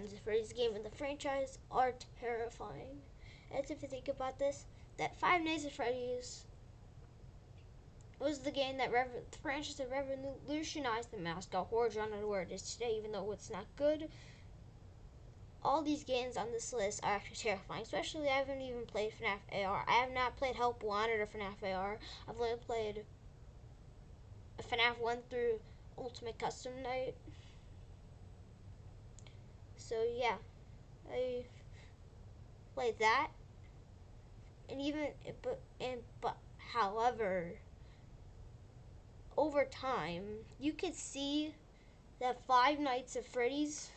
Nights at Freddy's game in the franchise are terrifying. As if you think about this, that Five Nights at Freddy's was the game that the franchise that revolutionized the mascot horror genre to where it is today, even though it's not good. All these games on this list are actually terrifying, especially I haven't even played FNAF AR. I have not played Help Wanted or FNAF AR. I've only played FNAF 1 through Ultimate Custom Night. So yeah, I played that, and but however, over time, you could see that Five Nights at Freddy's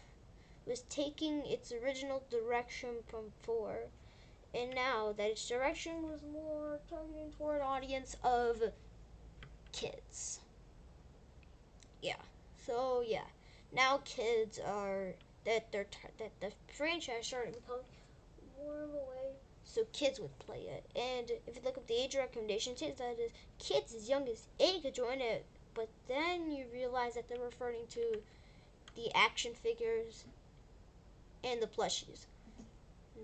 was taking its original direction from 4, and now that its direction was more targeting toward an audience of kids. Yeah. So yeah, now kids are that the franchise started to become more of a way so kids would play it. And if you look up the age recommendations, it says kids as young as 8 could join it. But then you realize that they're referring to the action figures and the plushies,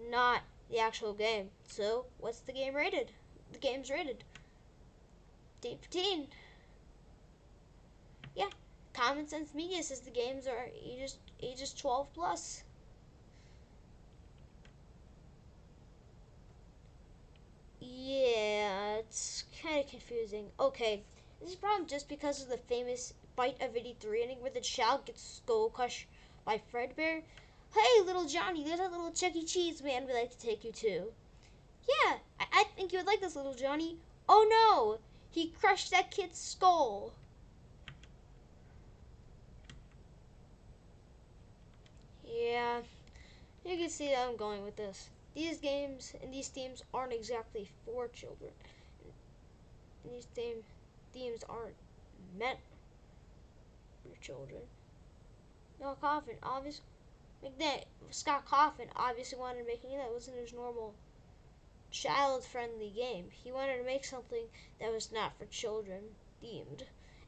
not the actual game. So what's the game rated? The game's rated 15. Yeah, Common Sense Media says the games are ages 12 plus. Yeah, it's kind of confusing. Okay, this is probably just because of the famous Bite of 83 ending where the child gets skull crushed by Fredbear. Hey, little Johnny, there's a little Chuck E. Cheese man we'd like to take you to. Yeah, I think you would like this, little Johnny. Oh no, he crushed that kid's skull. Yeah, you can see that I'm going with this. These games and these themes aren't exactly for children. And these themes aren't meant for children. No, Coffin, obviously, Scott Coffin obviously wanted to make anything that wasn't his normal child-friendly game. He wanted to make something that was not for children themed.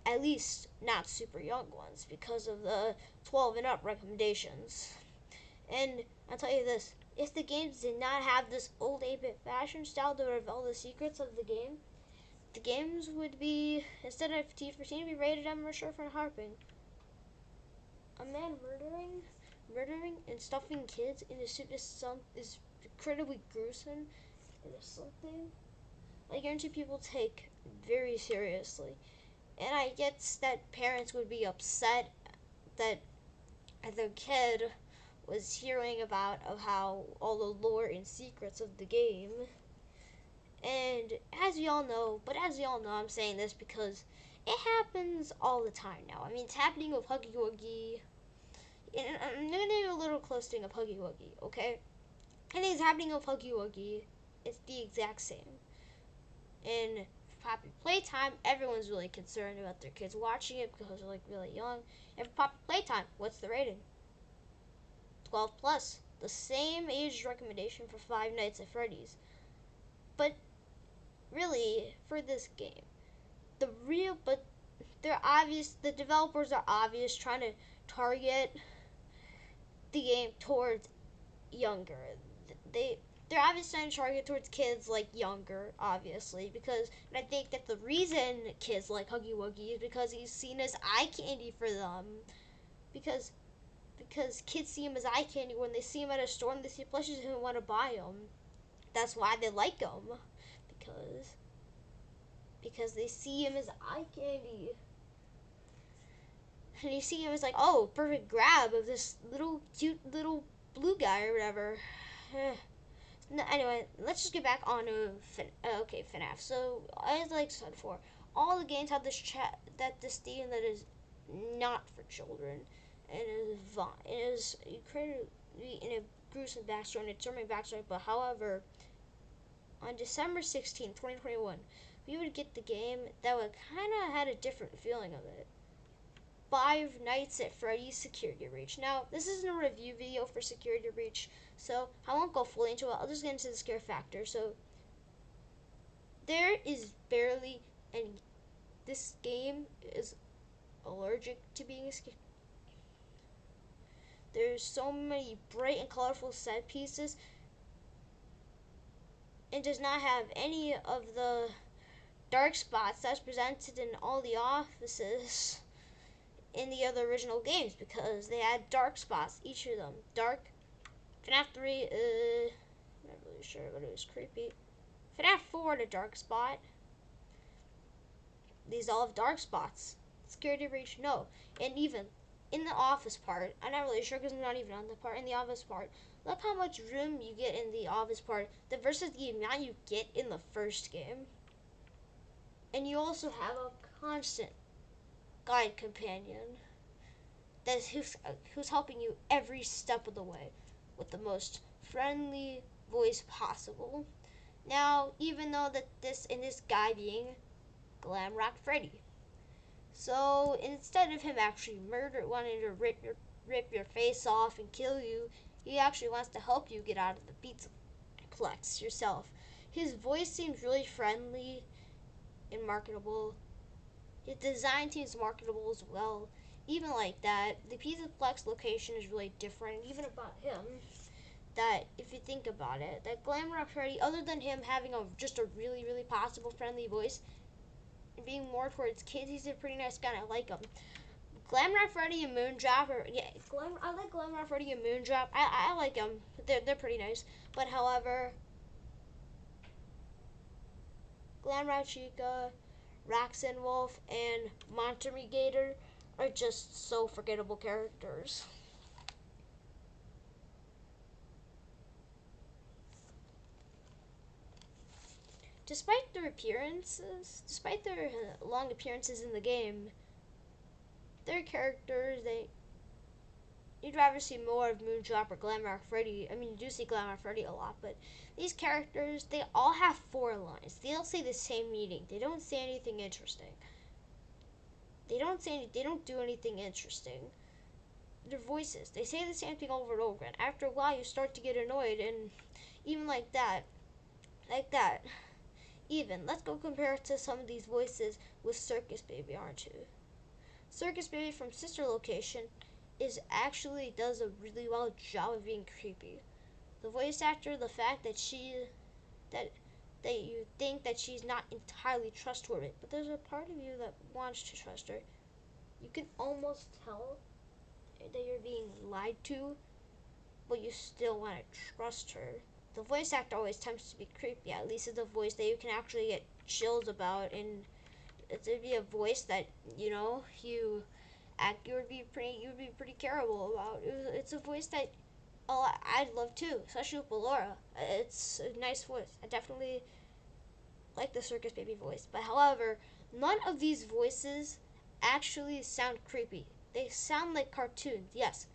At least not super young ones because of the 12 and up recommendations. And I'll tell you this, if the games did not have this old 8-bit fashion style to reveal the secrets of the games would be, instead of T for teen, be rated M for short for harping. A man murdering and stuffing kids in a suit is incredibly gruesome. It is something I guarantee people take very seriously. And I guess that parents would be upset that their kid was hearing about of how all the lore and secrets of the game. And as we all know, I'm saying this because it happens all the time now. I mean, it's happening with Huggy Wuggy. And I'm gonna do a little close thing of Huggy Wuggy, okay? And it's happening with Huggy Wuggy. It's the exact same. In Poppy Playtime, everyone's really concerned about their kids watching it because they're like really young. And for Poppy Playtime, what's the rating? 12 plus. The same age recommendation for Five Nights at Freddy's. But really, for this game, the developers are obvious trying to target the game towards younger. They're obviously trying to target towards kids like younger, obviously, because and I think that the reason kids like Huggy Wuggy is because he's seen as eye candy for them. Because kids see him as eye candy when they see him at a store and they see plushies and want to buy them. That's why they like him, because they see him as eye candy. And you see him as like, oh, perfect grab of this little cute little blue guy or whatever. No, anyway, let's just get back on to FNAF. So, as I said before, all the games have this theme that is not for children, and it is incredibly in a gruesome backstory and a charming backstory. But however, on December 16th, 2021, we would get the game that would kind of had a different feeling of it. Five Nights at Freddy's Security Breach. Now, this isn't a review video for Security Breach, so I won't go fully into it. I'll just get into the scare factor. So, there is barely any. This game is allergic to being a scare. There's so many bright and colorful set pieces, and does not have any of the dark spots that's presented in all the offices in the other original games, because they had dark spots, each of them. Dark. FNAF 3, not really sure, but it was creepy. FNAF 4 had a dark spot. These all have dark spots. Security breach, no. And even in the office part, I'm not really sure because I'm not even on the part. In the office part, look how much room you get in the office part versus the amount you get in the first game. And you also have a constant guide companion that's who's helping you every step of the way with the most friendly voice possible. Now, even though that this guy being Glamrock Freddy, so instead of him actually wanting to rip your face off and kill you, he actually wants to help you get out of the pizza plex yourself. His voice seems really friendly and marketable. His design seems marketable as well. Even like that, the pizza plex location is really different. Even about him, that if you think about it, that Glamrock Freddy, other than him having just a really, really possible friendly voice and being more towards kids, he's a pretty nice guy. I like him. Glamrock Freddy and Moondrop, I like Glamrock Freddy and Moondrop. I like them. They're pretty nice. But however, Glamrock Chica, Raxen Wolf, and Monterey Gator are just so forgettable characters. Despite their long appearances in the game, their characters, you'd rather see more of Moondrop or Glamrock Freddy. I mean, you do see Glamrock Freddy a lot, but these characters, they all have 4 lines. They all say the same meaning. They don't say anything interesting. They don't do anything interesting. Their voices, they say the same thing over and over, and after a while, you start to get annoyed, and even like that. Even, let's go compare it to some of these voices with Circus Baby, aren't you? Circus Baby from Sister Location does a really well job of being creepy. The voice actor, the fact that that you think that she's not entirely trustworthy, but there's a part of you that wants to trust her. You can almost tell that you're being lied to, but you still want to trust her. The voice actor always tends to be creepy. At least it's a voice that you can actually get chills about, and it's to be a voice that you would be pretty terrible about. It's a voice that I'd love too, especially with Ballora. It's a nice voice. I definitely like the Circus Baby voice. But however, none of these voices actually sound creepy. They sound like cartoons. Yes,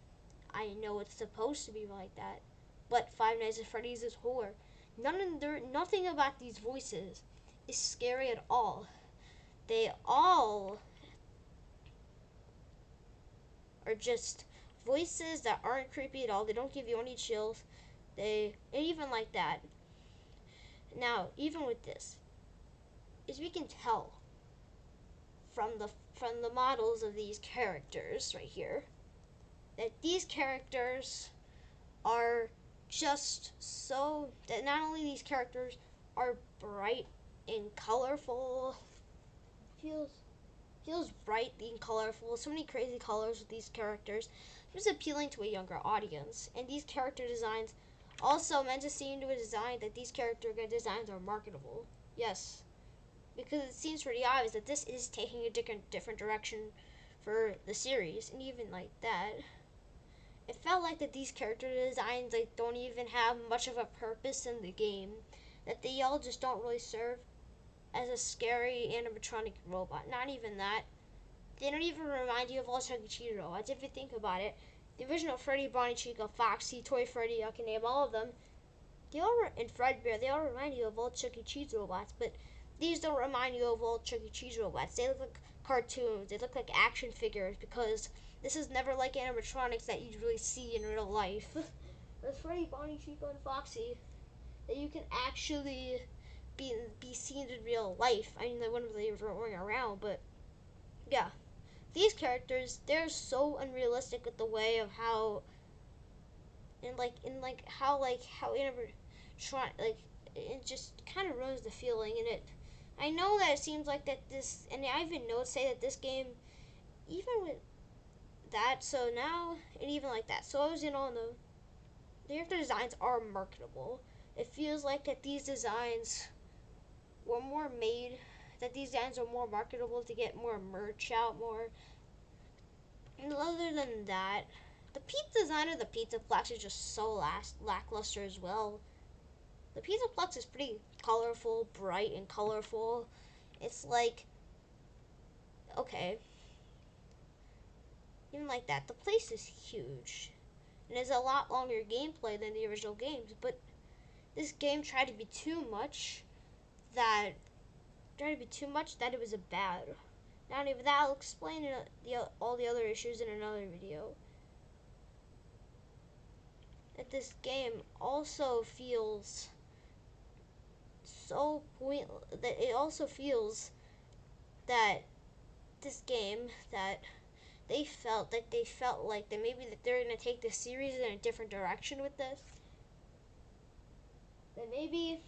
I know it's supposed to be like that, but Five Nights at Freddy's is horror. Nothing about these voices is scary at all. They all are just voices that aren't creepy at all. They don't give you any chills. And even like that. Now, even with this, as we can tell from the models of these characters right here, that these characters are just so that not only these characters are bright and colorful, feels bright and colorful, so many crazy colors with these characters, just appealing to a younger audience. And these character designs also meant to see into a design that these character designs are marketable. Yes, because it seems pretty obvious that this is taking a different direction for the series, and even like that, it felt like that these character designs don't even have much of a purpose in the game, that they all just don't really serve as a scary animatronic robot. Not even that. They don't even remind you of all Chuck E. Cheese robots. If you think about it, the original Freddy, Bonnie, Chica, Foxy, Toy Freddy, I can name all of them. And Fredbear, they all remind you of old Chuck E. Cheese robots, but these don't remind you of old Chuck E. Cheese robots. They look like cartoons. They look like action figures, because this is never like animatronics that you really see in real life. There's Freddy, Bonnie, Chica, and Foxy that you can actually be seen in real life. I mean, they wouldn't really roaming around, but yeah. These characters, they're so unrealistic with the way of how and how it never try like it just kind of ruins the feeling in it. I know that it seems like that this, and I even notes say that this game, even with that, so now and even like that, so as you know, the character designs are marketable. It feels like that these designs were more made, that these designs are more marketable to get more merch out more. And other than that, the pizza design of the Pizza Plex is just so lackluster as well. The Pizza Plex is pretty colorful, bright, and colorful. It's like, okay, even like that, the place is huge. And it's a lot longer gameplay than the original games, but this game tried to be too much that it was a bad. Not even that, I'll explain all the other issues in another video. That this game also feels so pointless. That it also feels that this game that they felt like that maybe that they're gonna take the series in a different direction with this. That maybe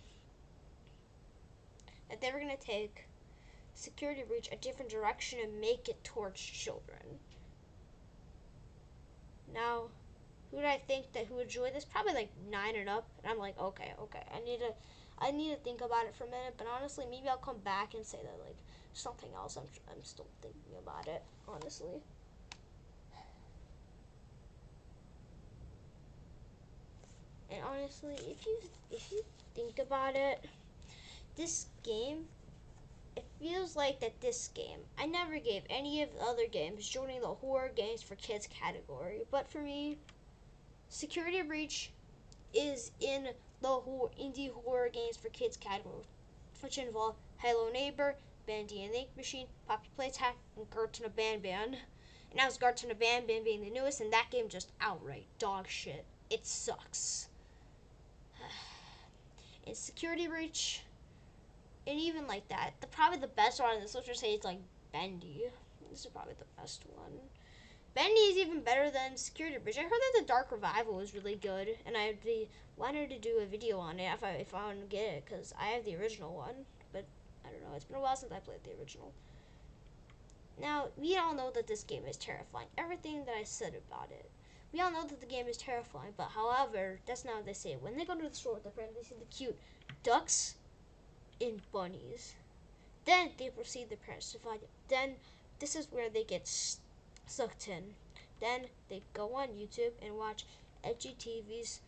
that they were gonna take Security Breach a different direction and make it towards children. Now, who would I think that who would enjoy this? Probably like 9 and up. And I'm like, okay. I need to think about it for a minute. But honestly, maybe I'll come back and say that like something else. I'm still thinking about it. Honestly. And honestly, if you think about it, this game, it feels like that this game, I never gave any of the other games joining the horror games for kids category. But for me, Security Breach is in the indie horror games for kids category, which involve Hello Neighbor, Bandy and Ink Machine, Poppy Playtime, and Gertrude a Ban Ban. And that was Gertrude a Ban Ban being the newest, and that game just outright dog shit. It sucks. In Security Breach, and even like that, probably the best one on this, let's just say it's like Bendy. This is probably the best one. Bendy is even better than Security Breach. I heard that the Dark Revival was really good, and wanted to do a video on it if I want to get it, because I have the original one, but I don't know, it's been a while since I played the original. Now, we all know that this game is terrifying. Everything that I said about it. We all know that the game is terrifying, but however, that's not what they say. When they go to the store with their friends, they see the cute ducks and bunnies. Then they proceed their parents to find it. Then this is where they get sucked in. Then they go on YouTube and watch Edgy TV's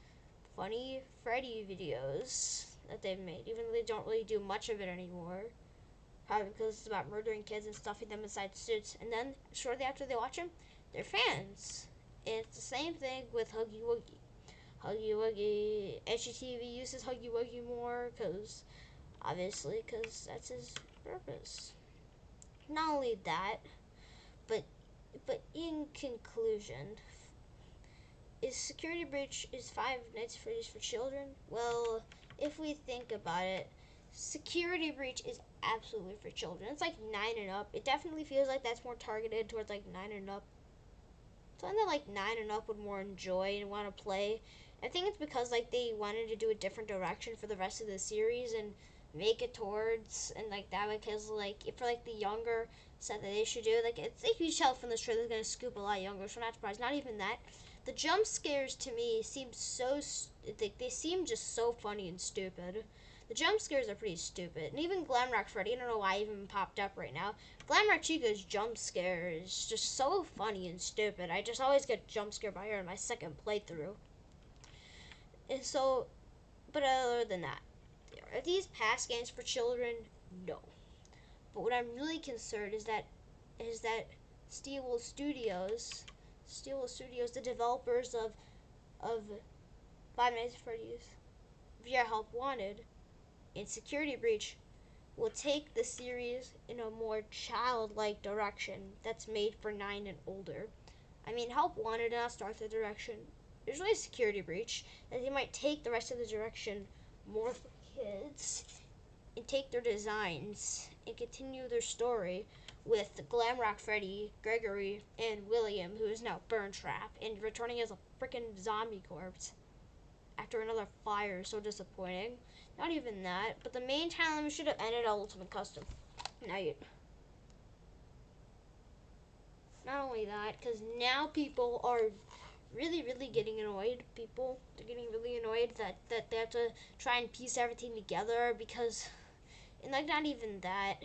funny Freddy videos that they've made, even though they don't really do much of it anymore. Probably because it's about murdering kids and stuffing them inside suits. And then shortly after they watch them, they're fans. And it's the same thing with Huggy Wuggy. Huggy Wuggy, Edgy TV uses Huggy Wuggy more because that's his purpose. Not only that, but in conclusion, is Security Breach is Five Nights at Freddy's for children? Well, if we think about it, Security Breach is absolutely for children. It's like 9 and up. It definitely feels like that's more targeted towards like 9 and up. Something that like 9 and up would more enjoy and want to play. I think it's because like they wanted to do a different direction for the rest of the series and make it towards and like that, because like if for like the younger set that they should do, like it's a huge help from this trailer. They're gonna scoop a lot younger, so I'm not surprised. Not even that. The jump scares to me seem they seem just so funny and stupid. The jump scares are pretty stupid. And even Glamrock Freddy, I don't know why I even popped up right now. Glamrock Chica's jump scare is just so funny and stupid. I just always get jump scared by her in my second playthrough. And so, but other than that, are these past games for children? No. But what I'm really concerned is that Steelwool Studios, the developers of Five Nights at Freddy's, VR Help Wanted, and Security Breach, will take the series in a more childlike direction that's made for 9 and older. I mean, Help Wanted did not start the direction. There's really a Security Breach that they might take the rest of the direction more for kids and take their designs and continue their story with Glamrock Freddy, Gregory, and William, who is now Burntrap and returning as a freaking zombie corpse after another fire. So disappointing. Not even that, but the main challenge should have ended at Ultimate Custom Night. Not only that, because now people are really getting annoyed. They're getting really annoyed that they have to try and piece everything together because, and like not even that.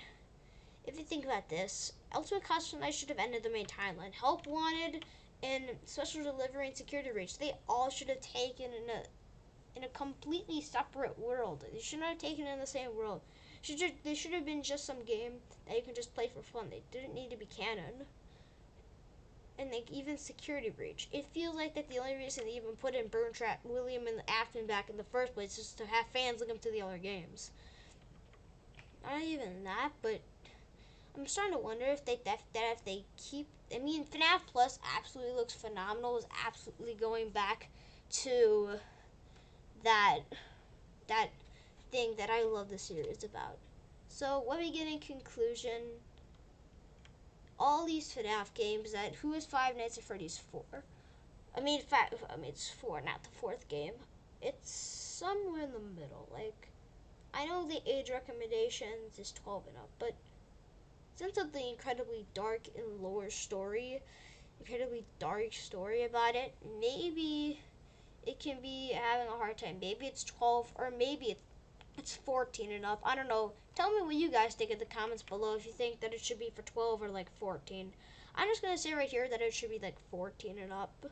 If you think about this, Ultimate Custom Night should have ended the main timeline. Help Wanted and Special Delivery and Security Breach, they all should have taken in a completely separate world. They should not have taken in the same world. They should have been just some game that you can just play for fun. They didn't need to be canon. And like even Security Breach, it feels like that the only reason they even put in Burn Trap, William, and Afton back in the first place is to have fans link them to the other games. Not even that, but I'm starting to wonder if they keep. I mean, FNAF Plus absolutely looks phenomenal. Is absolutely going back to that thing that I love the series about. So when we get in conclusion, all these FNAF games that who is Five Nights at Freddy's 4? It's 4, not the fourth game. It's somewhere in the middle. Like, I know the age recommendations is 12 and up, but since of the incredibly dark and incredibly dark story about it, maybe it can be having a hard time. Maybe it's 12, or maybe it's 14 and up. I don't know. Tell me what you guys think in the comments below if you think that it should be for 12 or like 14. I'm just going to say right here that it should be like 14 and up.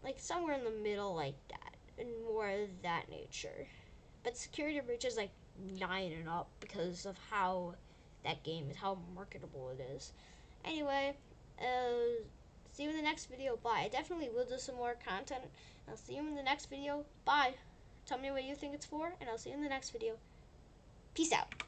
Like somewhere in the middle like that. And more of that nature. But Security Breach is like 9 and up because of how that game is, how marketable it is. Anyway, see you in the next video. Bye. I definitely will do some more content. I'll see you in the next video. Bye. Tell me what you think it's for, and I'll see you in the next video. Peace out.